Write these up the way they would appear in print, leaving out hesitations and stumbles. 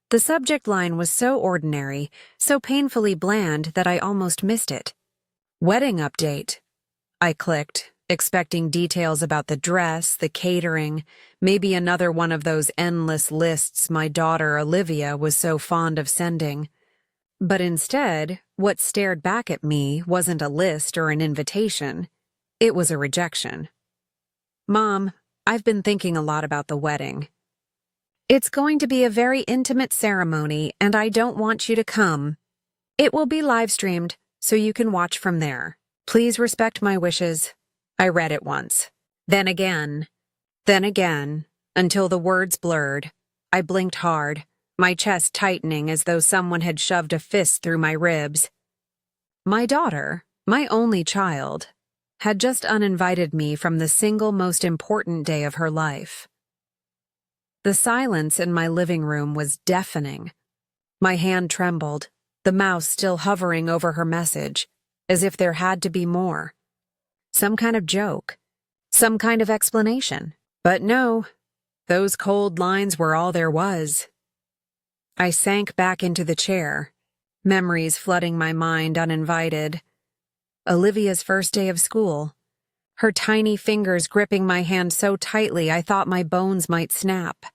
The subject line was so ordinary, so painfully bland that I almost missed it. Wedding update. I clicked, expecting details about the dress, the catering, maybe another one of those endless lists my daughter Olivia was so fond of sending. But instead, what stared back at me wasn't a list or an invitation. It was a rejection. Mom, I've been thinking a lot about the wedding. It's going to be a very intimate ceremony, and I don't want you to come. It will be live-streamed, so you can watch from there. Please respect my wishes. I read it once. Then again, until the words blurred. I blinked hard, my chest tightening as though someone had shoved a fist through my ribs. My daughter, my only child, had just uninvited me from the single most important day of her life. The silence in my living room was deafening. My hand trembled, the mouse still hovering over her message, as if there had to be more. Some kind of joke, some kind of explanation. But no, those cold lines were all there was. I sank back into the chair, memories flooding my mind uninvited. Olivia's first day of school, her tiny fingers gripping my hand so tightly I thought my bones might snap.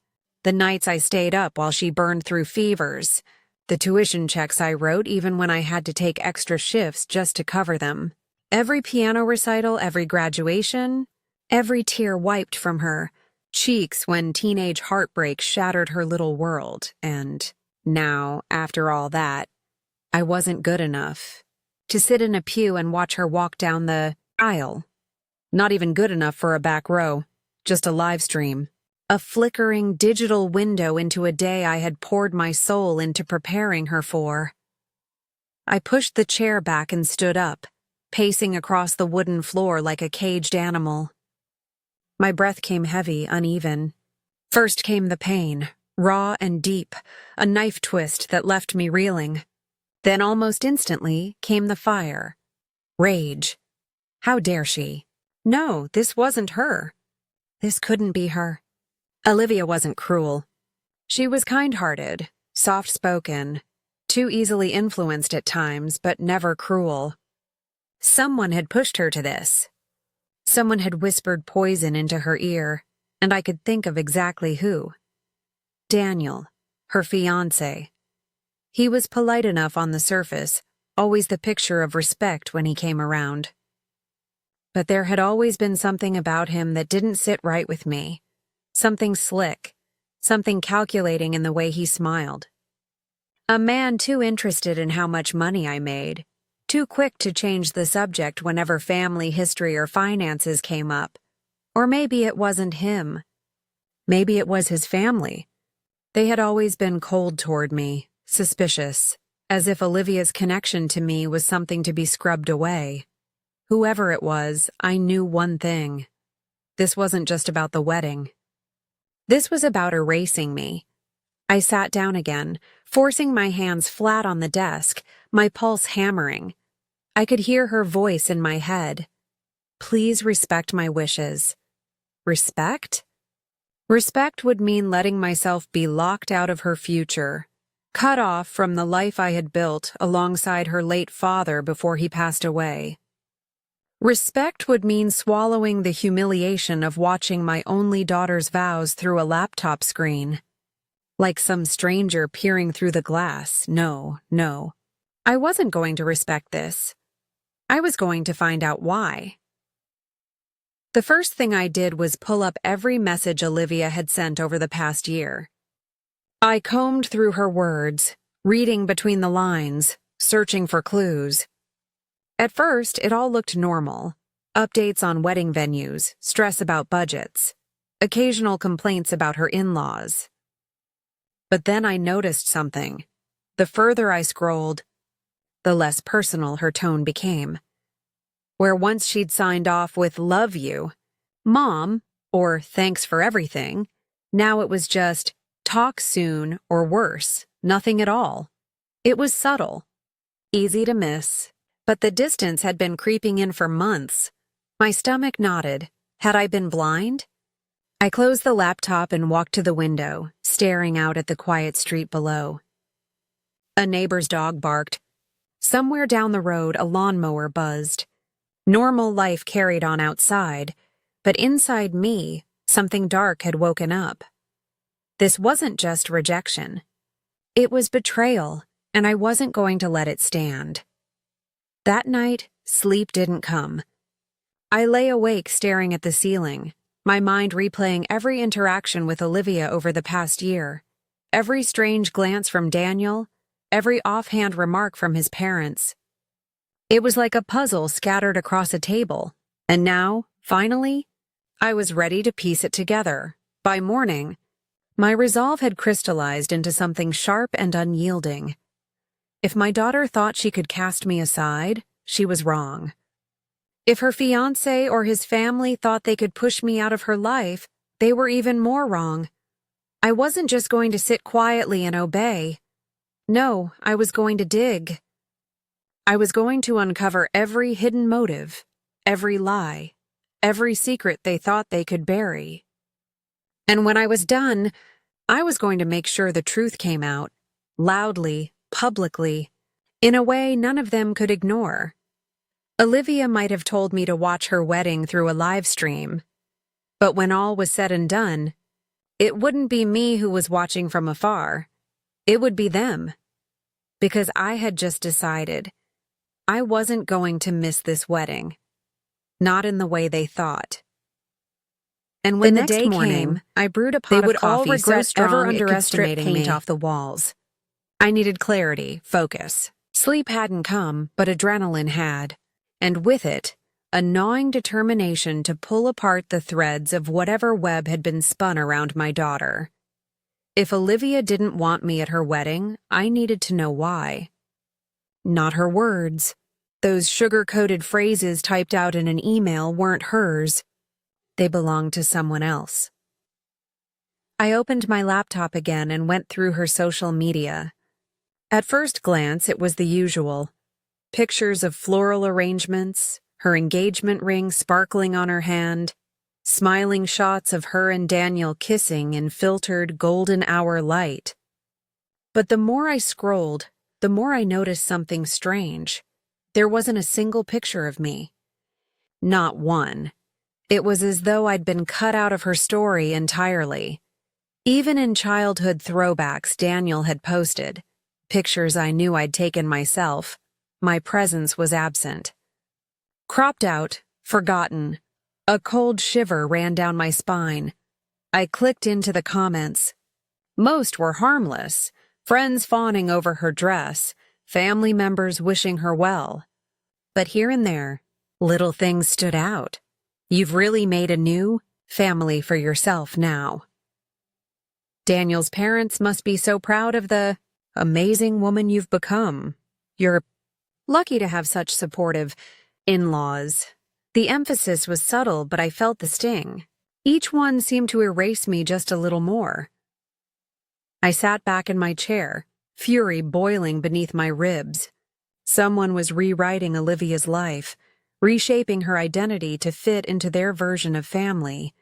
The nights I stayed up while she burned through fevers, the tuition checks I wrote even when I had to take extra shifts just to cover them. Every piano recital, every graduation, every tear wiped from her cheeks when teenage heartbreak shattered her little world. And now, after all that, I wasn't good enough to sit in a pew and watch her walk down the aisle. Not even good enough for a back row, just a live stream. A flickering digital window into a day I had poured my soul into preparing her for. I pushed the chair back and stood up, pacing across the wooden floor like a caged animal. My breath came heavy, uneven. First came the pain, raw and deep, a knife twist that left me reeling. Then almost instantly came the fire. Rage. How dare she? No, this wasn't her. This couldn't be her. Olivia wasn't cruel. She was kind-hearted, soft-spoken, too easily influenced at times, but never cruel. Someone had pushed her to this. Someone had whispered poison into her ear, and I could think of exactly who. Daniel, her fiancé. He was polite enough on the surface, always the picture of respect when he came around. But there had always been something about him that didn't sit right with me. Something slick, something calculating in the way he smiled. A man too interested in how much money I made, too quick to change the subject whenever family history or finances came up. Or maybe it wasn't him. Maybe it was his family. They had always been cold toward me, suspicious, as if Olivia's connection to me was something to be scrubbed away. Whoever it was, I knew one thing. This wasn't just about the wedding. This was about erasing me. I sat down again, forcing my hands flat on the desk, my pulse hammering. I could hear her voice in my head. Please respect my wishes. Respect? Respect would mean letting myself be locked out of her future, cut off from the life I had built alongside her late father before he passed away. Respect would mean swallowing the humiliation of watching my only daughter's vows through a laptop screen. Like some stranger peering through the glass. No. I wasn't going to respect this. I was going to find out why. The first thing I did was pull up every message Olivia had sent over the past year. I combed through her words, reading between the lines, searching for clues. At first, it all looked normal. Updates on wedding venues, stress about budgets, occasional complaints about her in-laws. But then I noticed something. The further I scrolled, the less personal her tone became. Where once she'd signed off with "love you," "Mom," or "thanks for everything," now it was just "talk soon," or worse, nothing at all. It was subtle, easy to miss. But the distance had been creeping in for months. My stomach knotted. Had I been blind? I closed the laptop and walked to the window, staring out at the quiet street below. A neighbor's dog barked. Somewhere down the road, a lawnmower buzzed. Normal life carried on outside, but inside me, something dark had woken up. This wasn't just rejection. It was betrayal, and I wasn't going to let it stand. That night, sleep didn't come. I lay awake staring at the ceiling, my mind replaying every interaction with Olivia over the past year, every strange glance from Daniel, every offhand remark from his parents. It was like a puzzle scattered across a table, and now, finally, I was ready to piece it together. By morning, my resolve had crystallized into something sharp and unyielding. If my daughter thought she could cast me aside, she was wrong. If her fiancé or his family thought they could push me out of her life, they were even more wrong. I wasn't just going to sit quietly and obey. No, I was going to dig. I was going to uncover every hidden motive, every lie, every secret they thought they could bury. And when I was done, I was going to make sure the truth came out, loudly, publicly, in a way none of them could ignore. Olivia might have told me to watch her wedding through a live stream, but when all was said and done, it wouldn't be me who was watching from afar. It would be them. Because I had just decided I wasn't going to miss this wedding. Not in the way they thought. And when the day came, I brewed a pot of coffee so strong it could strip paint off the walls. I needed clarity, focus. Sleep hadn't come, but adrenaline had. And with it, a gnawing determination to pull apart the threads of whatever web had been spun around my daughter. If Olivia didn't want me at her wedding, I needed to know why. Not her words. Those sugar-coated phrases typed out in an email weren't hers. They belonged to someone else. I opened my laptop again and went through her social media. At first glance, it was the usual. Pictures of floral arrangements, her engagement ring sparkling on her hand, smiling shots of her and Daniel kissing in filtered golden hour light. But the more I scrolled, the more I noticed something strange. There wasn't a single picture of me. Not one. It was as though I'd been cut out of her story entirely. Even in childhood throwbacks Daniel had posted, pictures I knew I'd taken myself, my presence was absent. Cropped out, forgotten, a cold shiver ran down my spine. I clicked into the comments. Most were harmless, friends fawning over her dress, family members wishing her well. But here and there, little things stood out. You've really made a new family for yourself now. Daniel's parents must be so proud of the amazing woman you've become. You're lucky to have such supportive in-laws. The emphasis was subtle, but I felt the sting. Each one seemed to erase me just a little more. I sat back in my chair, fury boiling beneath my ribs. Someone was rewriting Olivia's life, reshaping her identity to fit into their version of family.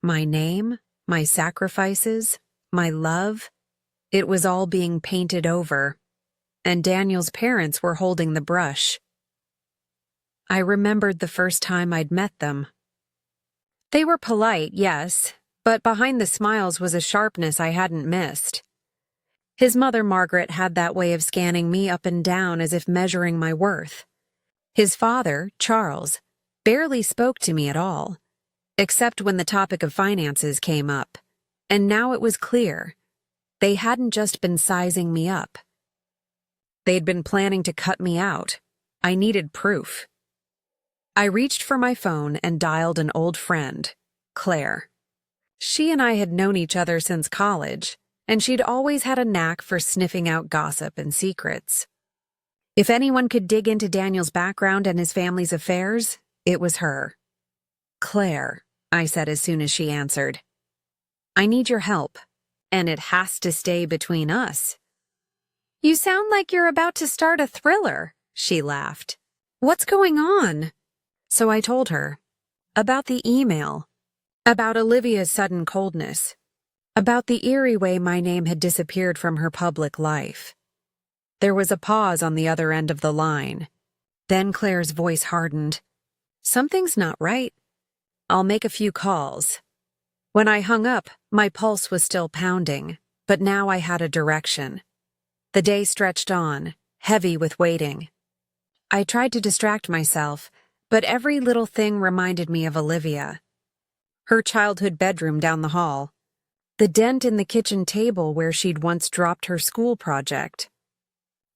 My name, my sacrifices, my love, it was all being painted over. And Daniel's parents were holding the brush. I remembered the first time I'd met them. They were polite, yes, but behind the smiles was a sharpness I hadn't missed. His mother, Margaret, had that way of scanning me up and down as if measuring my worth. His father, Charles, barely spoke to me at all, except when the topic of finances came up. And now it was clear. They hadn't just been sizing me up. They'd been planning to cut me out. I needed proof. I reached for my phone and dialed an old friend, Claire. She and I had known each other since college, and she'd always had a knack for sniffing out gossip and secrets. If anyone could dig into Daniel's background and his family's affairs, it was her. Claire, I said as soon as she answered. I need your help, and it has to stay between us. You sound like you're about to start a thriller, she laughed. What's going on? So I told her. About the email. About Olivia's sudden coldness. About the eerie way my name had disappeared from her public life. There was a pause on the other end of the line. Then Claire's voice hardened. Something's not right. I'll make a few calls. When I hung up, my pulse was still pounding, but now I had a direction. The day stretched on, heavy with waiting. I tried to distract myself, but every little thing reminded me of Olivia. Her childhood bedroom down the hall. The dent in the kitchen table where she'd once dropped her school project.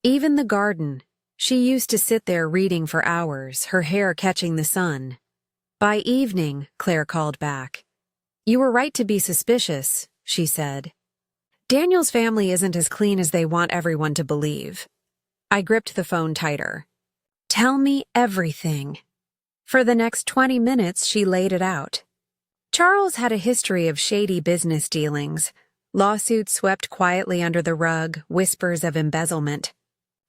Even the garden. She used to sit there reading for hours, her hair catching the sun. By evening, Claire called back. You were right to be suspicious, she said. Daniel's family isn't as clean as they want everyone to believe. I gripped the phone tighter. Tell me everything. For the next 20 minutes, she laid it out. Charles had a history of shady business dealings, lawsuits swept quietly under the rug, whispers of embezzlement.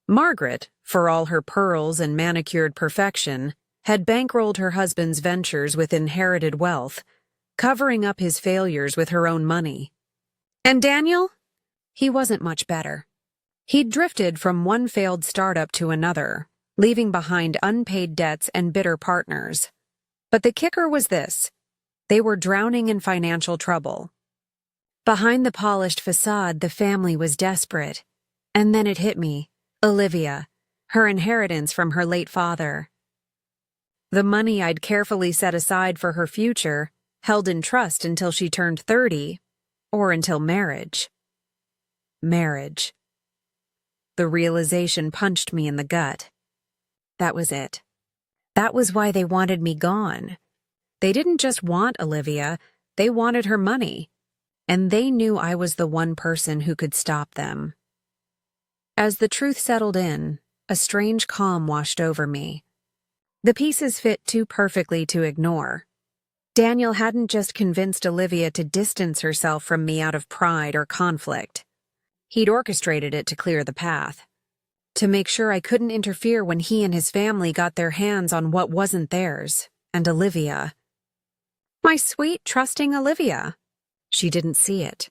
Margaret, for all her pearls and manicured perfection, had bankrolled her husband's ventures with inherited wealth, covering up his failures with her own money. And Daniel? He wasn't much better. He'd drifted from one failed startup to another, leaving behind unpaid debts and bitter partners. But the kicker was this. They were drowning in financial trouble. Behind the polished facade, the family was desperate. And then it hit me. Olivia, her inheritance from her late father. The money I'd carefully set aside for her future, held in trust until she turned 30, or until marriage. Marriage. The realization punched me in the gut. That was it. That was why they wanted me gone. They didn't just want Olivia, they wanted her money. And they knew I was the one person who could stop them. As the truth settled in, a strange calm washed over me. The pieces fit too perfectly to ignore. Daniel hadn't just convinced Olivia to distance herself from me out of pride or conflict. He'd orchestrated it to clear the path. To make sure I couldn't interfere when he and his family got their hands on what wasn't theirs, and Olivia. My sweet, trusting Olivia. She didn't see it.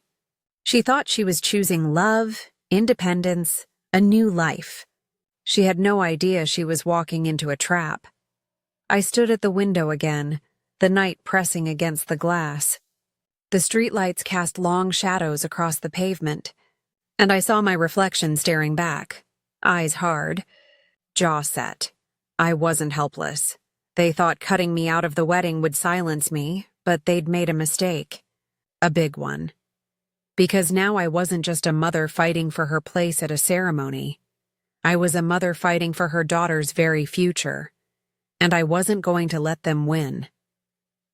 She thought she was choosing love, independence, a new life. She had no idea she was walking into a trap. I stood at the window again, the night pressing against the glass. The streetlights cast long shadows across the pavement, and I saw my reflection staring back, eyes hard, jaw set. I wasn't helpless. They thought cutting me out of the wedding would silence me, but they'd made a mistake. A big one. Because now I wasn't just a mother fighting for her place at a ceremony. I was a mother fighting for her daughter's very future. And I wasn't going to let them win.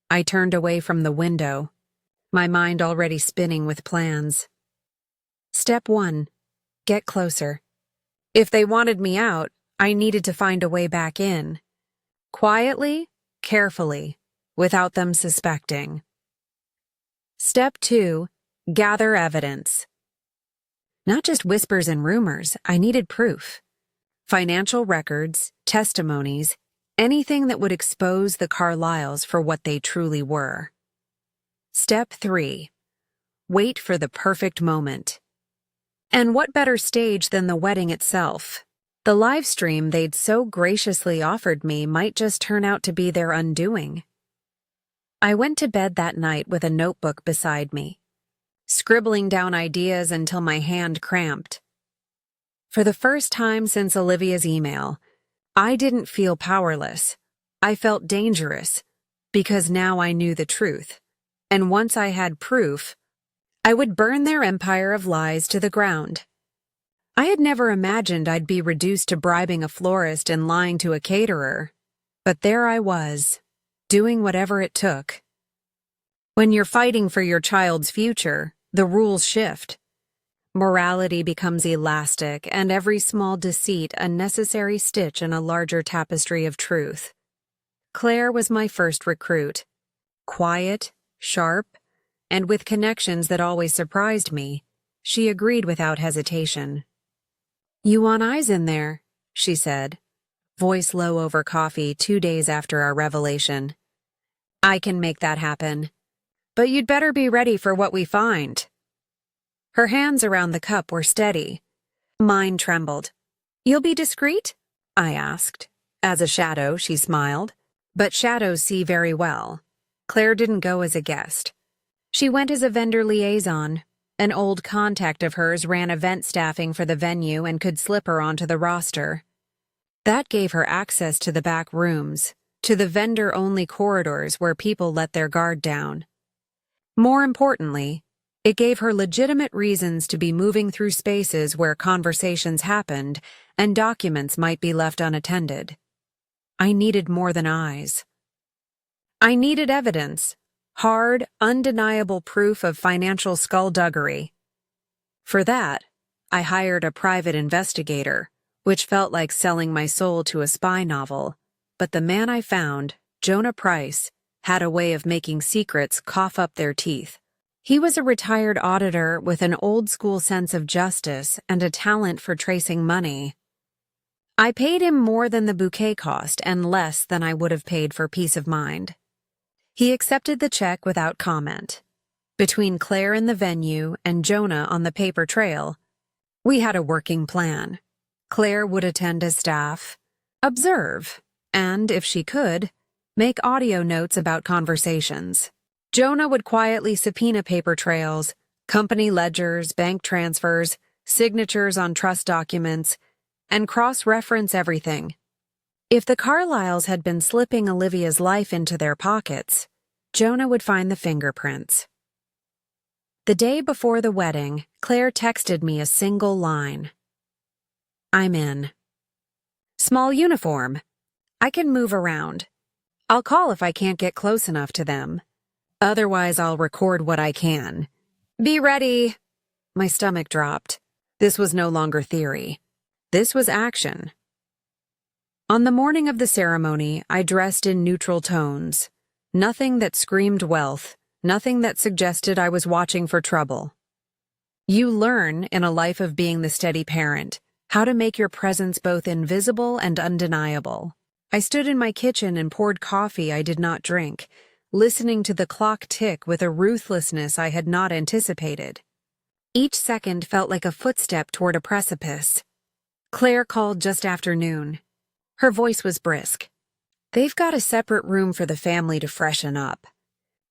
I turned away from the window, my mind already spinning with plans. Step 1. Get closer. If they wanted me out, I needed to find a way back in. Quietly, carefully, without them suspecting. Step 2. Gather evidence. Not just whispers and rumors, I needed proof. Financial records, testimonies, anything that would expose the Carlyles for what they truly were. Step 3. Wait for the perfect moment. And what better stage than the wedding itself? The live stream they'd so graciously offered me might just turn out to be their undoing. I went to bed that night with a notebook beside me, scribbling down ideas until my hand cramped. For the first time since Olivia's email, I didn't feel powerless. I felt dangerous, because now I knew the truth. And once I had proof, I would burn their empire of lies to the ground. I had never imagined I'd be reduced to bribing a florist and lying to a caterer. But there I was, doing whatever it took. When you're fighting for your child's future, the rules shift. Morality becomes elastic, and every small deceit a necessary stitch in a larger tapestry of truth. Claire was my first recruit. Quiet, sharp, and with connections that always surprised me, she agreed without hesitation. You want eyes in there, she said, voice low over coffee 2 days after our revelation. I can make that happen. but you'd better be ready for what we find. Her hands around the cup were steady. Mine trembled. You'll be discreet? I asked. As a shadow, she smiled. But shadows see very well. Claire didn't go as a guest. She went as a vendor liaison. An old contact of hers ran event staffing for the venue and could slip her onto the roster. That gave her access to the back rooms, to the vendor-only corridors where people let their guard down. More importantly, it gave her legitimate reasons to be moving through spaces where conversations happened and documents might be left unattended. I needed more than eyes. I needed evidence, hard, undeniable proof of financial skullduggery. For that, I hired a private investigator, which felt like selling my soul to a spy novel. But the man I found, Jonah Price, had a way of making secrets cough up their teeth. He was a retired auditor with an old-school sense of justice and a talent for tracing money. I paid him more than the bouquet cost and less than I would have paid for peace of mind. He accepted the check without comment. Between Claire in the venue and Jonah on the paper trail, we had a working plan. Claire would attend as staff, observe, and, if she could, make audio notes about conversations. Jonah would quietly subpoena paper trails, company ledgers, bank transfers, signatures on trust documents, and cross-reference everything. If the Carlyles had been slipping Olivia's life into their pockets, Jonah would find the fingerprints. The day before the wedding, Claire texted me a single line. I'm in. Small uniform. I can move around. I'll call if I can't get close enough to them. Otherwise, I'll record what I can. Be ready. My stomach dropped. This was no longer theory. This was action. On the morning of the ceremony, I dressed in neutral tones. Nothing that screamed wealth, nothing that suggested I was watching for trouble. You learn, in a life of being the steady parent, how to make your presence both invisible and undeniable. I stood in my kitchen and poured coffee I did not drink, listening to the clock tick with a ruthlessness I had not anticipated. Each second felt like a footstep toward a precipice. Claire called just after noon. Her voice was brisk. They've got a separate room for the family to freshen up.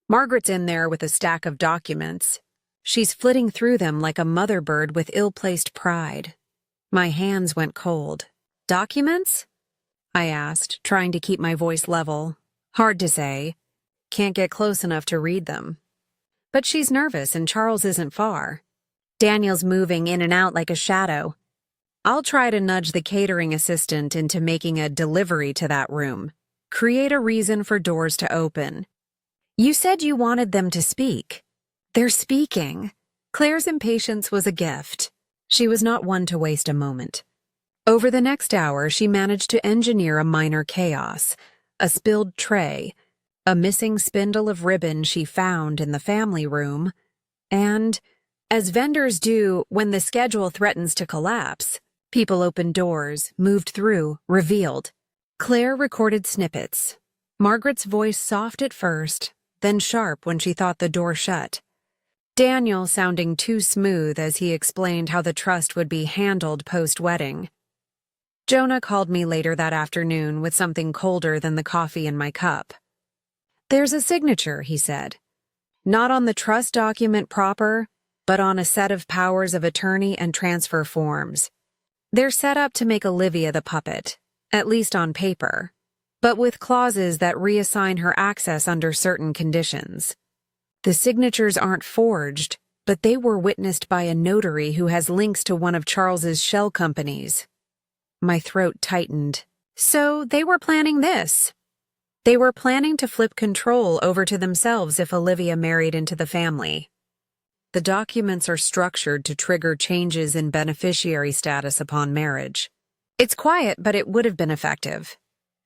Margaret's in there with a stack of documents. She's flitting through them like a mother bird with ill-placed pride. My hands went cold. Documents? I asked, trying to keep my voice level. Hard to say. Can't get close enough to read them. But she's nervous and Charles isn't far. Daniel's moving in and out like a shadow. I'll try to nudge the catering assistant into making a delivery to that room. Create a reason for doors to open. You said you wanted them to speak. They're speaking. Claire's impatience was a gift. She was not one to waste a moment. Over the next hour, she managed to engineer a minor chaos, a spilled tray, a missing spindle of ribbon she found in the family room, and, as vendors do when the schedule threatens to collapse, people opened doors, moved through, revealed. Claire recorded snippets. Margaret's voice soft at first, then sharp when she thought the door shut. Daniel sounding too smooth as he explained how the trust would be handled post-wedding. Jonah called me later that afternoon with something colder than the coffee in my cup. There's a signature, he said. Not on the trust document proper, but on a set of powers of attorney and transfer forms. They're set up to make Olivia the puppet, at least on paper, but with clauses that reassign her access under certain conditions. The signatures aren't forged, but they were witnessed by a notary who has links to one of Charles's shell companies. My throat tightened. So they were planning this. They were planning to flip control over to themselves if Olivia married into the family. The documents are structured to trigger changes in beneficiary status upon marriage. It's quiet, but it would have been effective.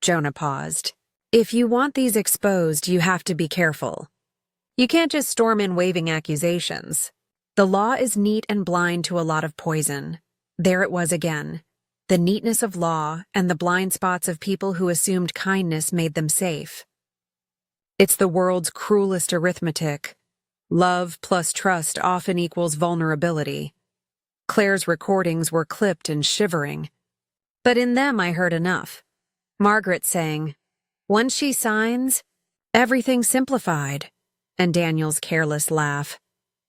Jonah paused. If you want these exposed, you have to be careful. You can't just storm in waving accusations. The law is neat and blind to a lot of poison. There it was again. The neatness of law and the blind spots of people who assumed kindness made them safe. It's the world's cruelest arithmetic, Love plus trust often equals vulnerability. Claire's recordings were clipped and shivering, but in them I heard enough. Margaret saying, "Once she signs, everything's simplified," and Daniel's careless laugh,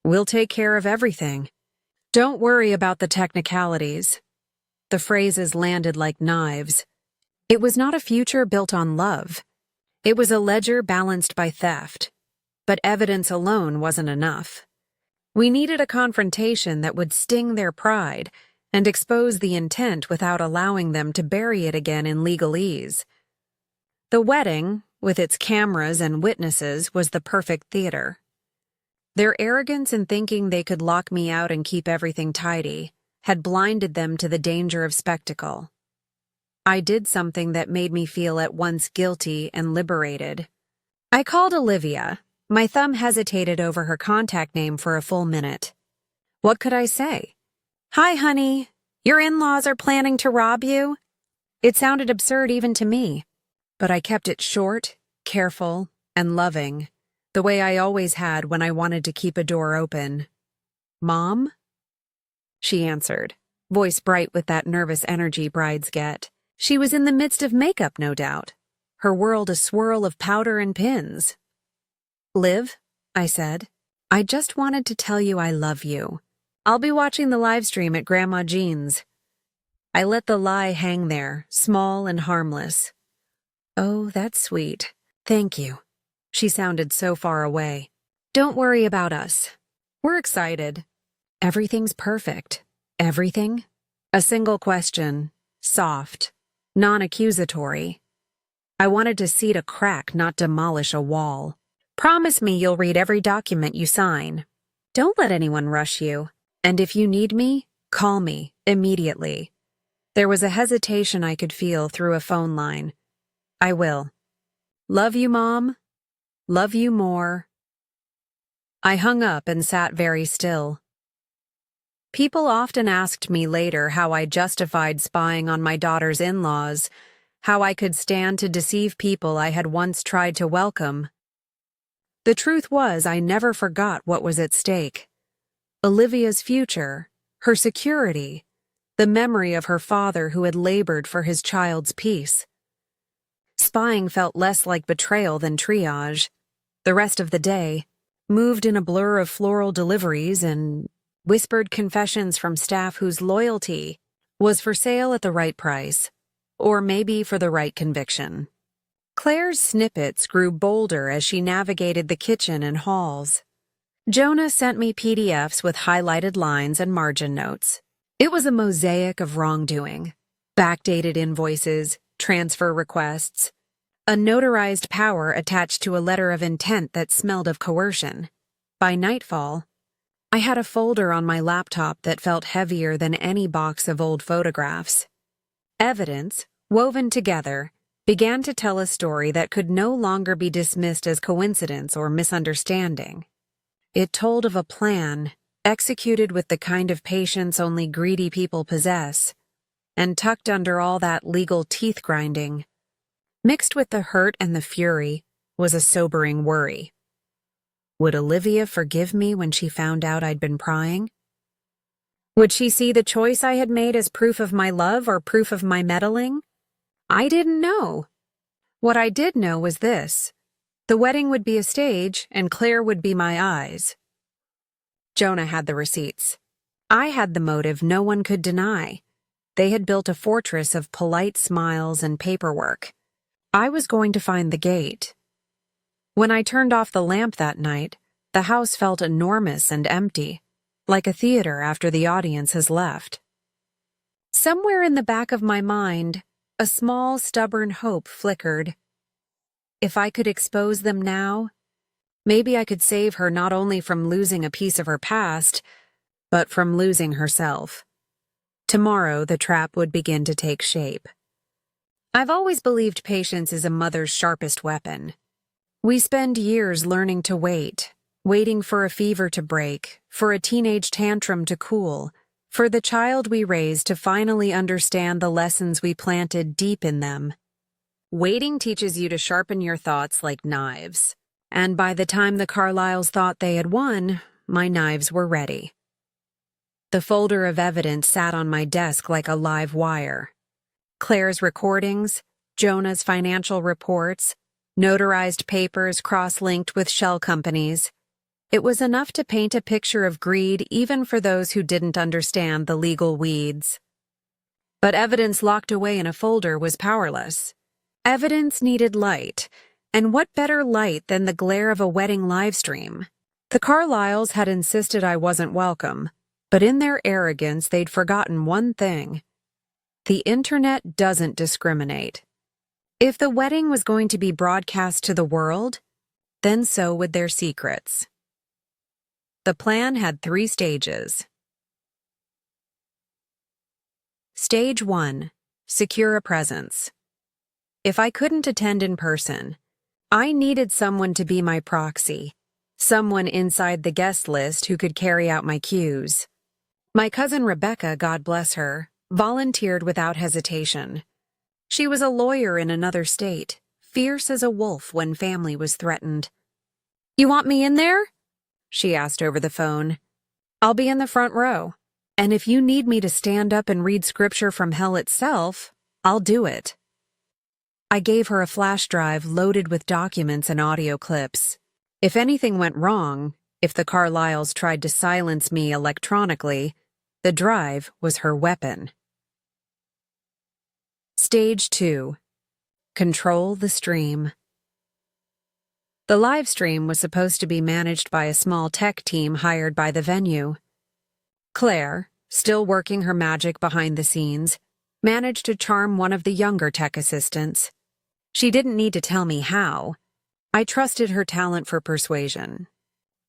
"We'll take care of everything. Don't worry about the technicalities." The phrases landed like knives. It was not a future built on love. It was a ledger balanced by theft. But evidence alone wasn't enough. We needed a confrontation that would sting their pride and expose the intent without allowing them to bury it again in legalese. The wedding, with its cameras and witnesses, was the perfect theater. Their arrogance in thinking they could lock me out and keep everything tidy had blinded them to the danger of spectacle. I did something that made me feel at once guilty and liberated. I called Olivia. My thumb hesitated over her contact name for a full minute. What could I say? "Hi, honey. Your in-laws are planning to rob you?" It sounded absurd even to me, but I kept it short, careful, and loving, the way I always had when I wanted to keep a door open. "Mom?" She answered, voice bright with that nervous energy brides get. She was in the midst of makeup, no doubt, her world a swirl of powder and pins. "Liv," I said, "I just wanted to tell you I love you. I'll be watching the live stream at Grandma Jean's." I let the lie hang there, small and harmless. "Oh, that's sweet. Thank you." She sounded so far away. "Don't worry about us. We're excited. Everything's perfect." Everything? A single question, soft, non-accusatory. I wanted to seed a crack, not demolish a wall. "Promise me you'll read every document you sign. Don't let anyone rush you. And if you need me, call me immediately." There was a hesitation I could feel through a phone line. "I will. Love you, Mom. Love you more." I hung up and sat very still. People often asked me later how I justified spying on my daughter's in-laws, how I could stand to deceive people I had once tried to welcome. The truth was, I never forgot what was at stake. Olivia's future, her security, the memory of her father who had labored for his child's peace. Spying felt less like betrayal than triage. The rest of the day moved in a blur of floral deliveries and whispered confessions from staff whose loyalty was for sale at the right price, or maybe for the right conviction. Claire's snippets grew bolder as she navigated the kitchen and halls. Jonah sent me PDFs with highlighted lines and margin notes. It was a mosaic of wrongdoing, backdated invoices, transfer requests, a notarized power attached to a letter of intent that smelled of coercion. By nightfall, I had a folder on my laptop that felt heavier than any box of old photographs. Evidence, woven together, began to tell a story that could no longer be dismissed as coincidence or misunderstanding. It told of a plan, executed with the kind of patience only greedy people possess, and tucked under all that legal teeth-grinding. Mixed with the hurt and the fury was a sobering worry. Would Olivia forgive me when she found out I'd been prying? Would she see the choice I had made as proof of my love or proof of my meddling? I didn't know. What I did know was this: the wedding would be a stage, and Claire would be my eyes. Jonah had the receipts. I had the motive no one could deny. They had built a fortress of polite smiles and paperwork. I was going to find the gate. When I turned off the lamp that night, the house felt enormous and empty, like a theater after the audience has left. Somewhere in the back of my mind, a small, stubborn hope flickered. If I could expose them now, maybe I could save her not only from losing a piece of her past, but from losing herself. Tomorrow, the trap would begin to take shape. I've always believed patience is a mother's sharpest weapon. We spend years learning to wait, waiting for a fever to break, for a teenage tantrum to cool, for the child we raise to finally understand the lessons we planted deep in them. Waiting teaches you to sharpen your thoughts like knives. and by the time the Carlyles thought they had won, my knives were ready. The folder of evidence sat on my desk like a live wire. Claire's recordings, Jonah's financial reports, notarized papers cross-linked with shell companies. It was enough to paint a picture of greed even for those who didn't understand the legal weeds. But evidence locked away in a folder was powerless. Evidence needed light, and what better light than the glare of a wedding livestream? The Carlyles had insisted I wasn't welcome, but in their arrogance they'd forgotten one thing. The internet doesn't discriminate. If the wedding was going to be broadcast to the world, then so would their secrets. The plan had 3 stages. Stage 1. Secure a presence. If I couldn't attend in person, I needed someone to be my proxy, someone inside the guest list who could carry out my cues. My cousin Rebecca, God bless her, volunteered without hesitation. She was a lawyer in another state, fierce as a wolf when family was threatened. "You want me in there?" she asked over the phone. "I'll be in the front row, and if you need me to stand up and read scripture from hell itself, I'll do it." I gave her a flash drive loaded with documents and audio clips. If anything went wrong, if the Carlyles tried to silence me electronically, the drive was her weapon. Stage 2. Control the stream. The live stream was supposed to be managed by a small tech team hired by the venue. Claire, still working her magic behind the scenes, managed to charm one of the younger tech assistants. She didn't need to tell me how. I trusted her talent for persuasion.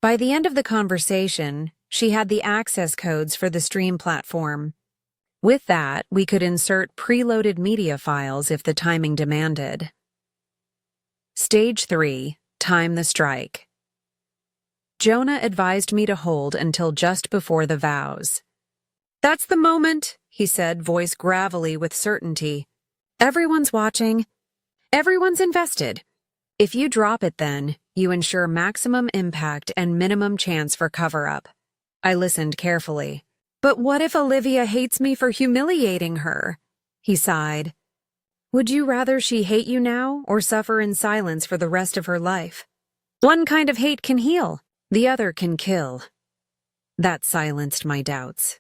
By the end of the conversation, she had the access codes for the stream platform. With that, we could insert preloaded media files if the timing demanded. Stage 3. Time the strike. Jonah advised me to hold until just before the vows. "That's the moment," he said, voice gravelly with certainty. "Everyone's watching. Everyone's invested. If you drop it then, you ensure maximum impact and minimum chance for cover-up." I listened carefully. "But what if Olivia hates me for humiliating her?" he sighed. "Would you rather she hate you now or suffer in silence for the rest of her life? One kind of hate can heal, the other can kill." That silenced my doubts.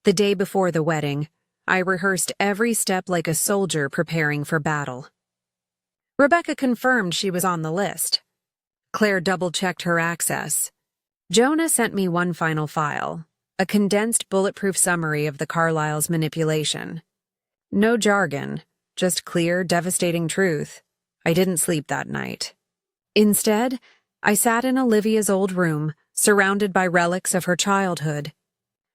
The day before the wedding, I rehearsed every step like a soldier preparing for battle. Rebecca confirmed she was on the list. Claire double-checked her access. Jonah sent me one final file, a condensed bulletproof summary of the Carlyles' manipulation. No jargon, just clear, devastating truth. I didn't sleep that night. Instead, I sat in Olivia's old room, surrounded by relics of her childhood.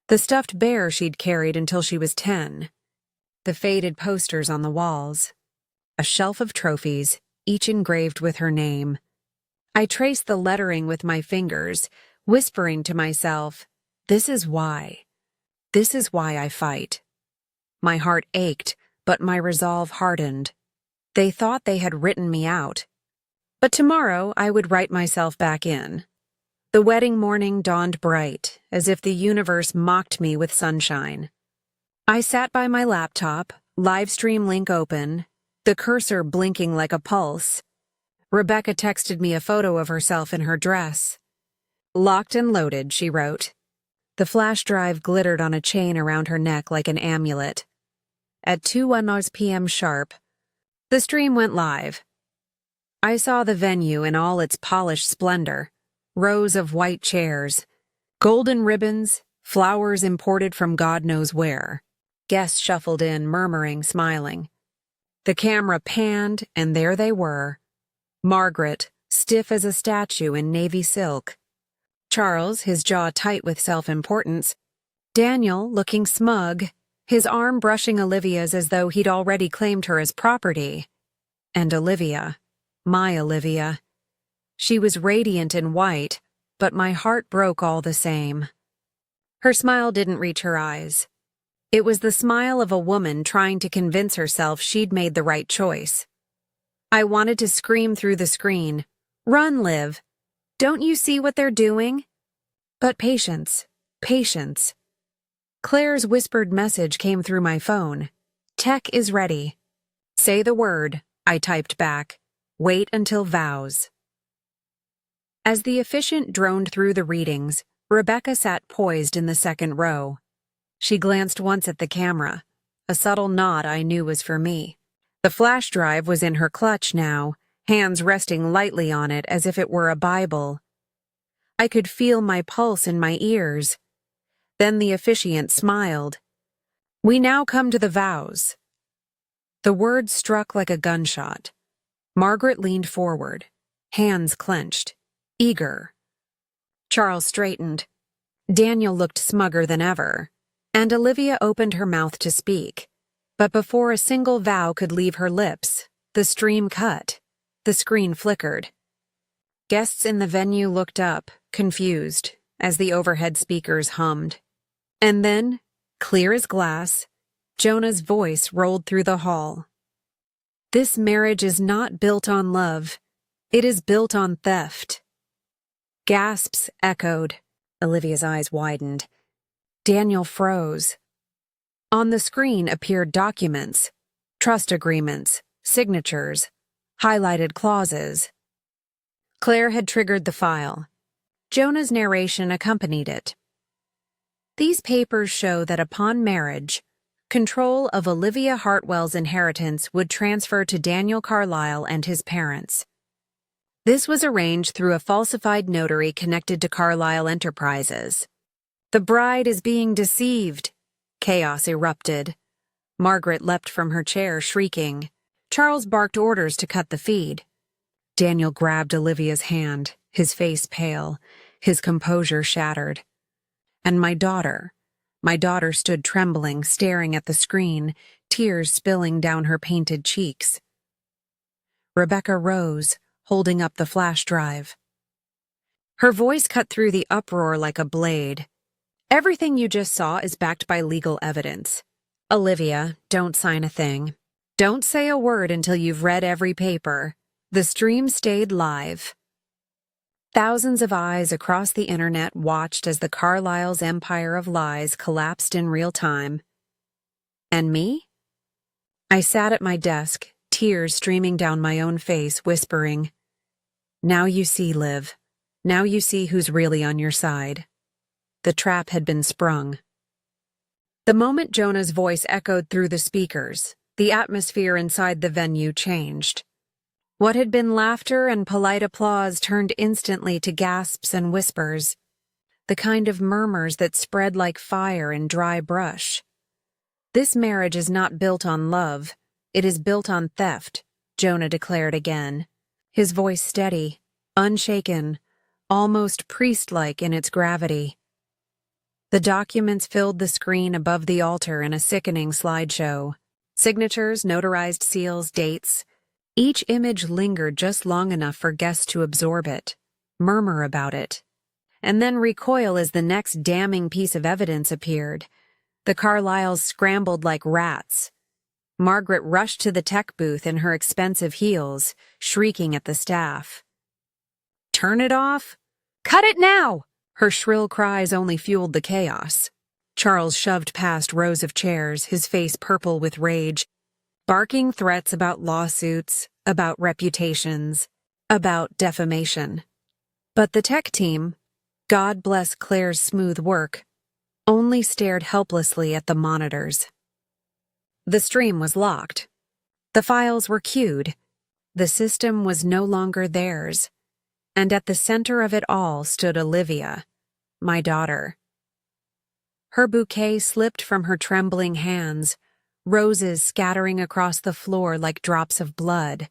The stuffed bear she'd carried until she was 10. The faded posters on the walls. A shelf of trophies, each engraved with her name. I traced the lettering with my fingers, whispering to myself, "This is why. This is why I fight." My heart ached, but my resolve hardened. They thought they had written me out. But tomorrow I would write myself back in. The wedding morning dawned bright, as if the universe mocked me with sunshine. I sat by my laptop, Livestream link open, the cursor blinking like a pulse. Rebecca texted me a photo of herself in her dress. "Locked and loaded," she wrote. The flash drive glittered on a chain around her neck like an amulet. At 2:10 p.m. sharp, the stream went live. I saw the venue in all its polished splendor, rows of white chairs, golden ribbons, flowers imported from God knows where. Guests shuffled in, murmuring, smiling. The camera panned, and there they were. Margaret, stiff as a statue in navy silk. Charles, his jaw tight with self-importance. Daniel, looking smug, his arm brushing Olivia's as though he'd already claimed her as property. And Olivia, my Olivia. She was radiant in white, but my heart broke all the same. Her smile didn't reach her eyes. It was the smile of a woman trying to convince herself she'd made the right choice. I wanted to scream through the screen, Run, Liv. Don't you see what they're doing? But patience, patience. Claire's whispered message came through my phone. Tech is ready. Say the word, I typed back. Wait until vows. As the efficient droned through the readings, Rebecca sat poised in the second row. She glanced once at the camera, a subtle nod I knew was for me. The flash drive was in her clutch now, hands resting lightly on it as if it were a Bible. I could feel my pulse in my ears. Then the officiant smiled. We now come to the vows. The words struck like a gunshot. Margaret leaned forward, hands clenched, eager. Charles straightened. Daniel looked smugger than ever, and Olivia opened her mouth to speak. But before a single vow could leave her lips, the stream cut. The screen flickered. Guests in the venue looked up, confused, as the overhead speakers hummed. And then, clear as glass, Jonah's voice rolled through the hall. This marriage is not built on love. It is built on theft. Gasps echoed. Olivia's eyes widened. Daniel froze. On the screen appeared documents, trust agreements, signatures, highlighted clauses. Claire had triggered the file. Jonah's narration accompanied it. These papers show that upon marriage, control of Olivia Hartwell's inheritance would transfer to Daniel Carlisle and his parents. This was arranged through a falsified notary connected to Carlisle Enterprises. The bride is being deceived. Chaos erupted. Margaret leapt from her chair, shrieking. Charles barked orders to cut the feed. Daniel grabbed Olivia's hand, his face pale, his composure shattered. And my daughter stood trembling, staring at the screen, tears spilling down her painted cheeks. Rebecca rose, holding up the flash drive. Her voice cut through the uproar like a blade. Everything you just saw is backed by legal evidence. Olivia, don't sign a thing. Don't say a word until you've read every paper. The stream stayed live. Thousands of eyes across the internet watched as the Carlisle's empire of lies collapsed in real time. And me? I sat at my desk, tears streaming down my own face, whispering, Now you see, Liv. Now you see who's really on your side. The trap had been sprung. The moment Jonah's voice echoed through the speakers, the atmosphere inside the venue changed. What had been laughter and polite applause turned instantly to gasps and whispers, the kind of murmurs that spread like fire in dry brush. This marriage is not built on love, it is built on theft, Jonah declared again, his voice steady, unshaken, almost priest-like in its gravity. The documents filled the screen above the altar in a sickening slideshow. Signatures, notarized seals, dates. Each image lingered just long enough for guests to absorb it, murmur about it, and then recoil as the next damning piece of evidence appeared. The Carlisles scrambled like rats. Margaret rushed to the tech booth in her expensive heels, shrieking at the staff. Turn it off? Cut it now! Her shrill cries only fueled the chaos. Charles shoved past rows of chairs, his face purple with rage, barking threats about lawsuits, about reputations, about defamation. But the tech team, God bless Claire's smooth work, only stared helplessly at the monitors. The stream was locked. The files were queued. The system was no longer theirs. And at the center of it all stood Olivia, my daughter. Her bouquet slipped from her trembling hands, roses scattering across the floor like drops of blood.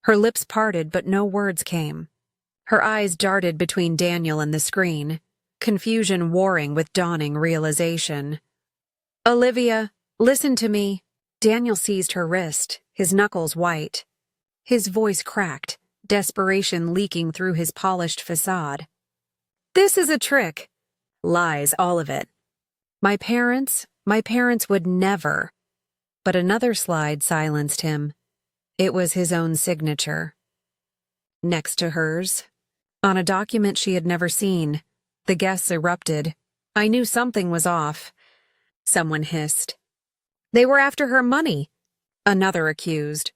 Her lips parted, but no words came. Her eyes darted between Daniel and the screen, confusion warring with dawning realization. Olivia, listen to me. Daniel seized her wrist, his knuckles white. His voice cracked, desperation leaking through his polished facade. This is a trick. Lies, all of it. My parents would never. But another slide silenced him. It was his own signature. next to hers. On a document she had never seen, the guests erupted. I knew something was off. Someone hissed. They were after her money. Another accused.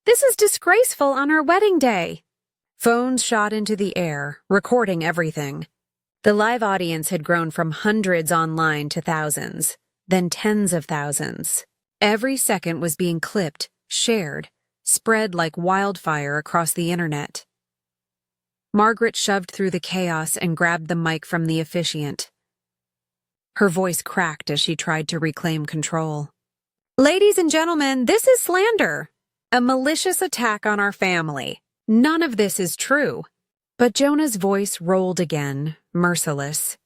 This is disgraceful on her wedding day. Phones shot into the air, recording everything. The live audience had grown from hundreds online to thousands, then tens of thousands. Every second was being clipped, shared, spread like wildfire across the internet. Margaret shoved through the chaos and grabbed the mic from the officiant. Her voice cracked as she tried to reclaim control. Ladies and gentlemen, this is slander. A malicious attack on our family. None of this is true. But Jonah's voice rolled again, merciless.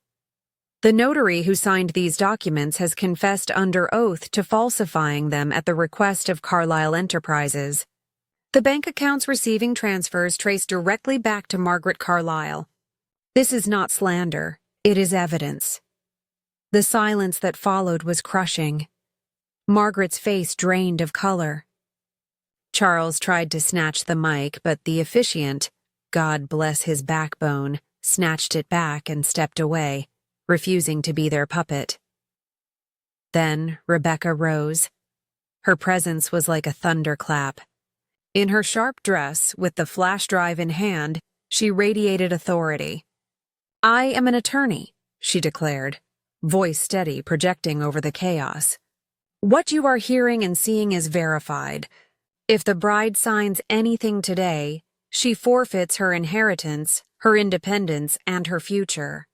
The notary who signed these documents has confessed under oath to falsifying them at the request of Carlyle Enterprises. The bank accounts receiving transfers trace directly back to Margaret Carlyle. This is not slander. It is evidence. The silence that followed was crushing. Margaret's face drained of color. Charles tried to snatch the mic, but the officiant, God bless his backbone, snatched it back and stepped away, refusing to be their puppet. Then Rebecca rose. Her presence was like a thunderclap. In her sharp dress, with the flash drive in hand, she radiated authority. I am an attorney, she declared, voice steady, projecting over the chaos. What you are hearing and seeing is verified. If the bride signs anything today, she forfeits her inheritance, her independence, and her future.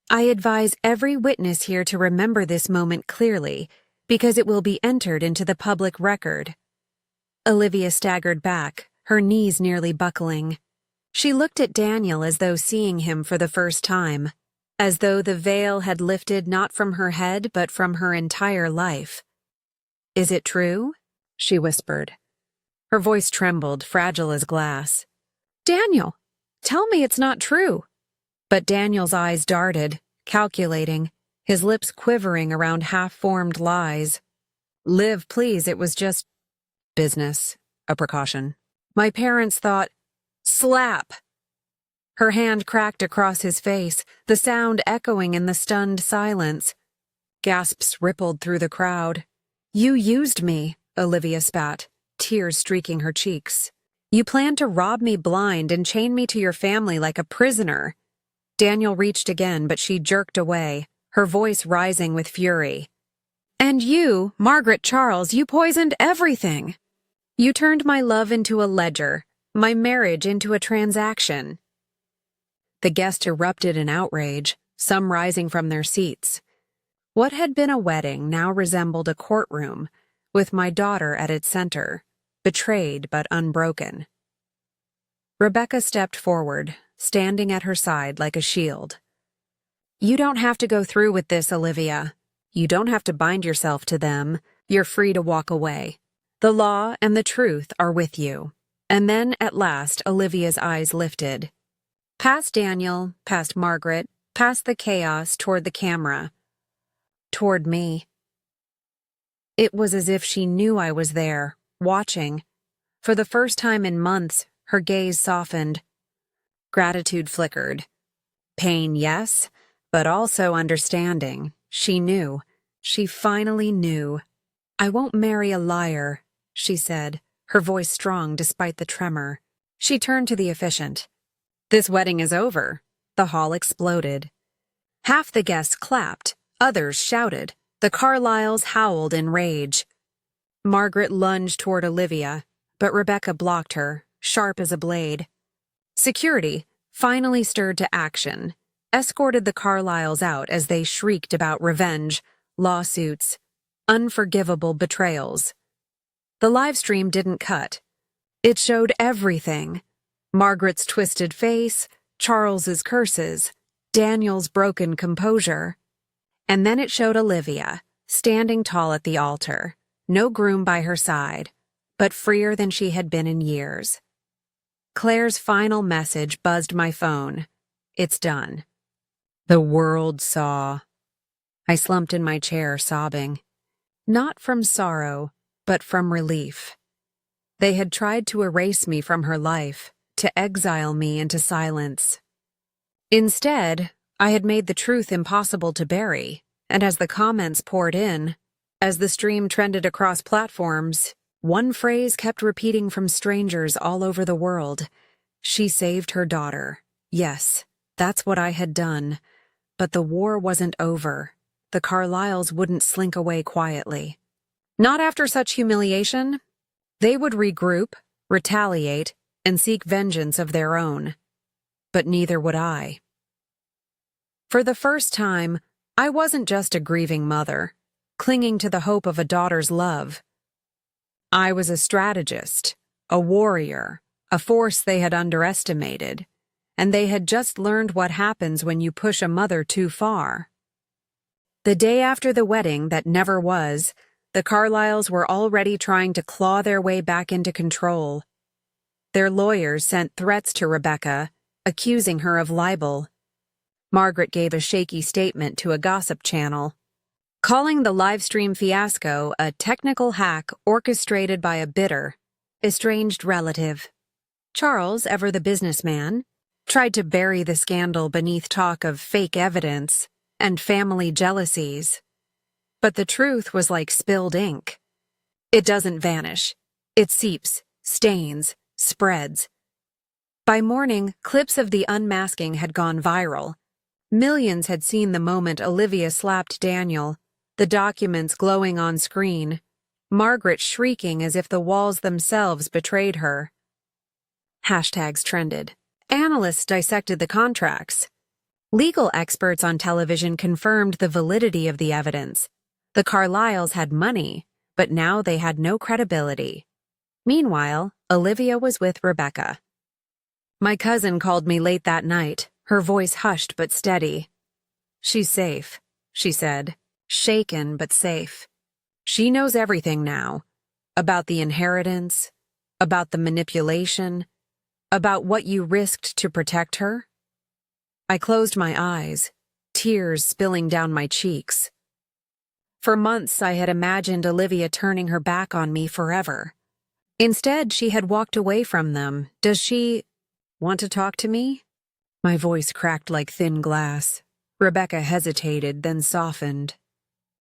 I advise every witness here to remember this moment clearly, because it will be entered into the public record. Olivia staggered back, her knees nearly buckling. She looked at Daniel as though seeing him for the first time, as though the veil had lifted not from her head but from her entire life. Is it true? She whispered. Her voice trembled, fragile as glass. Daniel, tell me it's not true. But Daniel's eyes darted, calculating, his lips quivering around half-formed lies. Liv, please, it was just business, a precaution. My parents thought, slap! Her hand cracked across his face, the sound echoing in the stunned silence. Gasps rippled through the crowd. You used me, Olivia spat, tears streaking her cheeks. You planned to rob me blind and chain me to your family like a prisoner. Daniel reached again, but she jerked away, her voice rising with fury. And you, Margaret Charles, you poisoned everything. You turned my love into a ledger, my marriage into a transaction. The guests erupted in outrage, some rising from their seats. What had been a wedding now resembled a courtroom, with my daughter at its center, betrayed but unbroken. Rebecca stepped forward, standing at her side like a shield. You don't have to go through with this, Olivia. You don't have to bind yourself to them. You're free to walk away. The law and the truth are with you. And then, at last, Olivia's eyes lifted. Past Daniel, past Margaret, past the chaos, toward the camera. Toward me. It was as if she knew I was there, watching. For the first time in months, her gaze softened. Gratitude flickered. Pain, yes, but also understanding. She knew. She finally knew. I won't marry a liar, she said, her voice strong despite the tremor. She turned to the officiant. This wedding is over. The hall exploded. Half the guests clapped, others shouted. The Carlyles howled in rage. Margaret lunged toward Olivia, but Rebecca blocked her, sharp as a blade. Security, finally stirred to action, escorted the Carlyles out as they shrieked about revenge, lawsuits, unforgivable betrayals. The livestream didn't cut. It showed everything. Margaret's twisted face, Charles's curses, Daniel's broken composure. And then it showed Olivia, standing tall at the altar, no groom by her side, but freer than she had been in years. Claire's final message buzzed my phone. It's done. The world saw. I slumped in my chair, sobbing. Not from sorrow, but from relief. They had tried to erase me from her life, to exile me into silence. Instead, I had made the truth impossible to bury, and as the comments poured in, as the stream trended across platforms, one phrase kept repeating from strangers all over the world. She saved her daughter. Yes, that's what I had done. But the war wasn't over. The Carlyles wouldn't slink away quietly. Not after such humiliation. They would regroup, retaliate, and seek vengeance of their own. But neither would I. For the first time, I wasn't just a grieving mother, clinging to the hope of a daughter's love. I was a strategist, a warrior, a force they had underestimated, and they had just learned what happens when you push a mother too far. The day after the wedding that never was, the Carlyles were already trying to claw their way back into control. Their lawyers sent threats to Rebecca, accusing her of libel. Margaret gave a shaky statement to a gossip channel, calling the Livestream fiasco a technical hack orchestrated by a bitter, estranged relative. Charles, ever the businessman, tried to bury the scandal beneath talk of fake evidence and family jealousies. But the truth was like spilled ink. It doesn't vanish. It seeps, stains, spreads. By morning, clips of the unmasking had gone viral. Millions had seen the moment Olivia slapped Daniel, the documents glowing on screen, Margaret shrieking as if the walls themselves betrayed her. Hashtags trended. Analysts dissected the contracts. Legal experts on television confirmed the validity of the evidence. The Carlyles had money, but now they had no credibility. Meanwhile, Olivia was with Rebecca. My cousin called me late that night, her voice hushed but steady. "She's safe," she said, shaken but safe. "She knows everything now. About the inheritance, about the manipulation, about what you risked to protect her." I closed my eyes, tears spilling down my cheeks. For months I had imagined Olivia turning her back on me forever. Instead, she had walked away from them. Does she want to talk to me? My voice cracked like thin glass. Rebecca hesitated, then softened.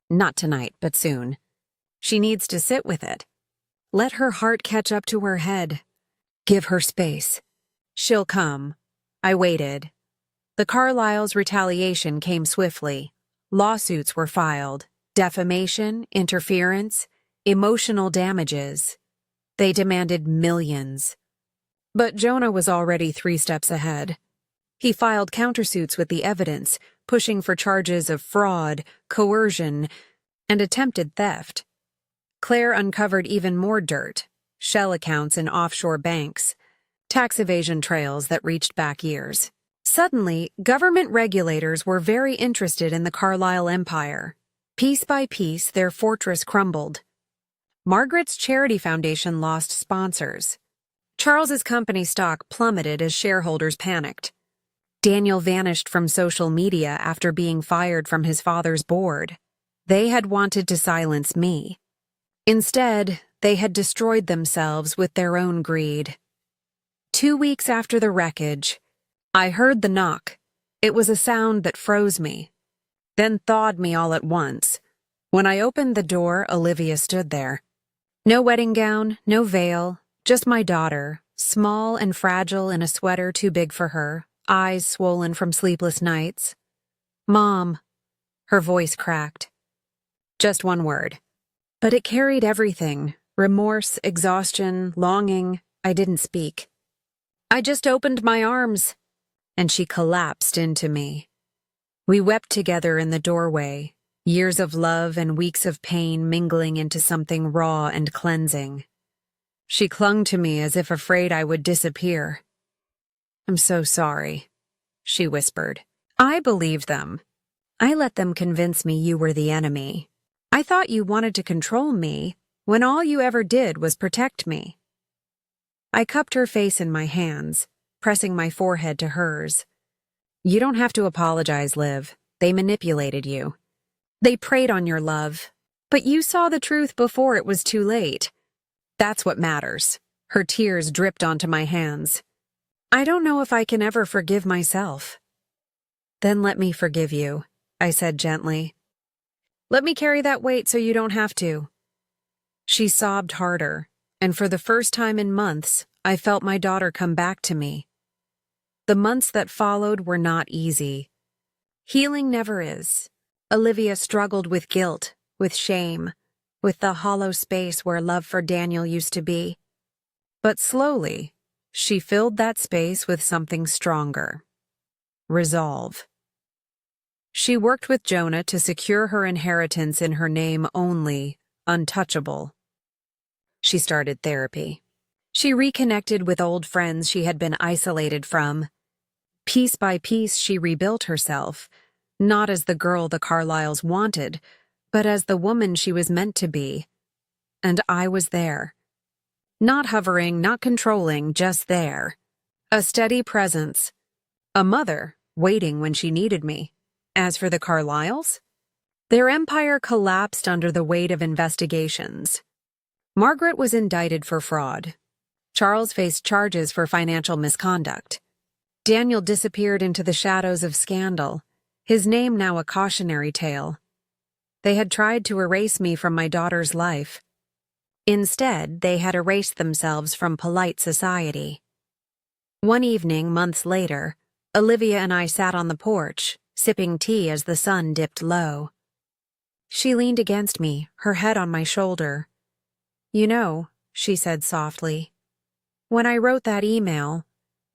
"Not tonight, but soon. She needs to sit with it. Let her heart catch up to her head. Give her space. She'll come." I waited. The Carlyles' retaliation came swiftly. Lawsuits were filed. Defamation, interference, emotional damages. They demanded millions. But Jonah was already 3 steps ahead. He filed countersuits with the evidence, pushing for charges of fraud, coercion, and attempted theft. Claire uncovered even more dirt, shell accounts in offshore banks, tax evasion trails that reached back years. Suddenly, government regulators were very interested in the Carlyle empire. Piece by piece, their fortress crumbled. Margaret's charity foundation lost sponsors. Charles's company stock plummeted as shareholders panicked. Daniel vanished from social media after being fired from his father's board. They had wanted to silence me. Instead, they had destroyed themselves with their own greed. 2 weeks after the wreckage, I heard the knock. It was a sound that froze me, then thawed me all at once. When I opened the door, Olivia stood there. No wedding gown, no veil, just my daughter, small and fragile in a sweater too big for her, eyes swollen from sleepless nights. "Mom," her voice cracked. Just one word. But it carried everything, remorse, exhaustion, longing. I didn't speak. I just opened my arms, and she collapsed into me. We wept together in the doorway, years of love and weeks of pain mingling into something raw and cleansing. She clung to me as if afraid I would disappear. "I'm so sorry," she whispered. I believed them. I let them convince me you were the enemy. I thought you wanted to control me when all you ever did was protect me. I cupped her face in my hands, pressing my forehead to hers. "You don't have to apologize, Liv. They manipulated you. They preyed on your love. But you saw the truth before it was too late. That's what matters." Her tears dripped onto my hands. I don't know if I can ever forgive myself. Then let me forgive you, I said gently. Let me carry that weight so you don't have to. She sobbed harder, and for the first time in months, I felt my daughter come back to me. The months that followed were not easy. Healing never is. Olivia struggled with guilt, with shame, with the hollow space where love for Daniel used to be. But slowly, she filled that space with something stronger. Resolve. She worked with Jonah to secure her inheritance in her name only, untouchable. She started therapy. She reconnected with old friends she had been isolated from. Piece by piece, she rebuilt herself, not as the girl the Carlyles wanted, but as the woman she was meant to be. And I was there. Not hovering, not controlling, just there. A steady presence. A mother, waiting when she needed me. As for the Carlyles, their empire collapsed under the weight of investigations. Margaret was indicted for fraud. Charles faced charges for financial misconduct. Daniel disappeared into the shadows of scandal, his name now a cautionary tale. They had tried to erase me from my daughter's life. Instead, they had erased themselves from polite society. One evening, months later, Olivia and I sat on the porch, sipping tea as the sun dipped low. She leaned against me, her head on my shoulder. You know, she said softly, when I wrote that email,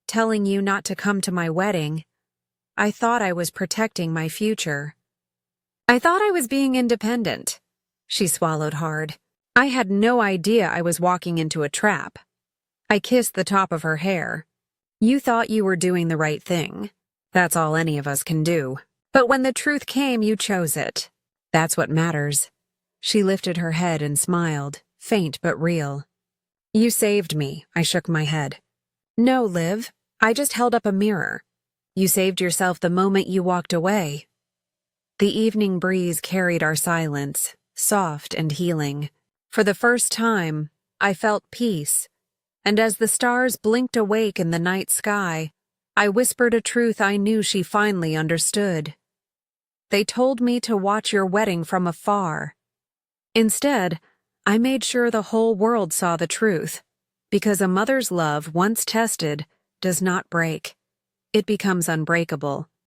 telling you not to come to my wedding, I thought I was protecting my future. I thought I was being independent. She swallowed hard. I had no idea I was walking into a trap. I kissed the top of her hair. You thought you were doing the right thing. That's all any of us can do. But when the truth came, you chose it. That's what matters. She lifted her head and smiled, faint but real. You saved me, I shook my head. No, Liv, I just held up a mirror. You saved yourself the moment you walked away. The evening breeze carried our silence, soft and healing. For the first time, I felt peace, and as the stars blinked awake in the night sky, I whispered a truth I knew she finally understood. They told me to watch your wedding from afar. Instead, I made sure the whole world saw the truth, because a mother's love, once tested, does not break. It becomes unbreakable.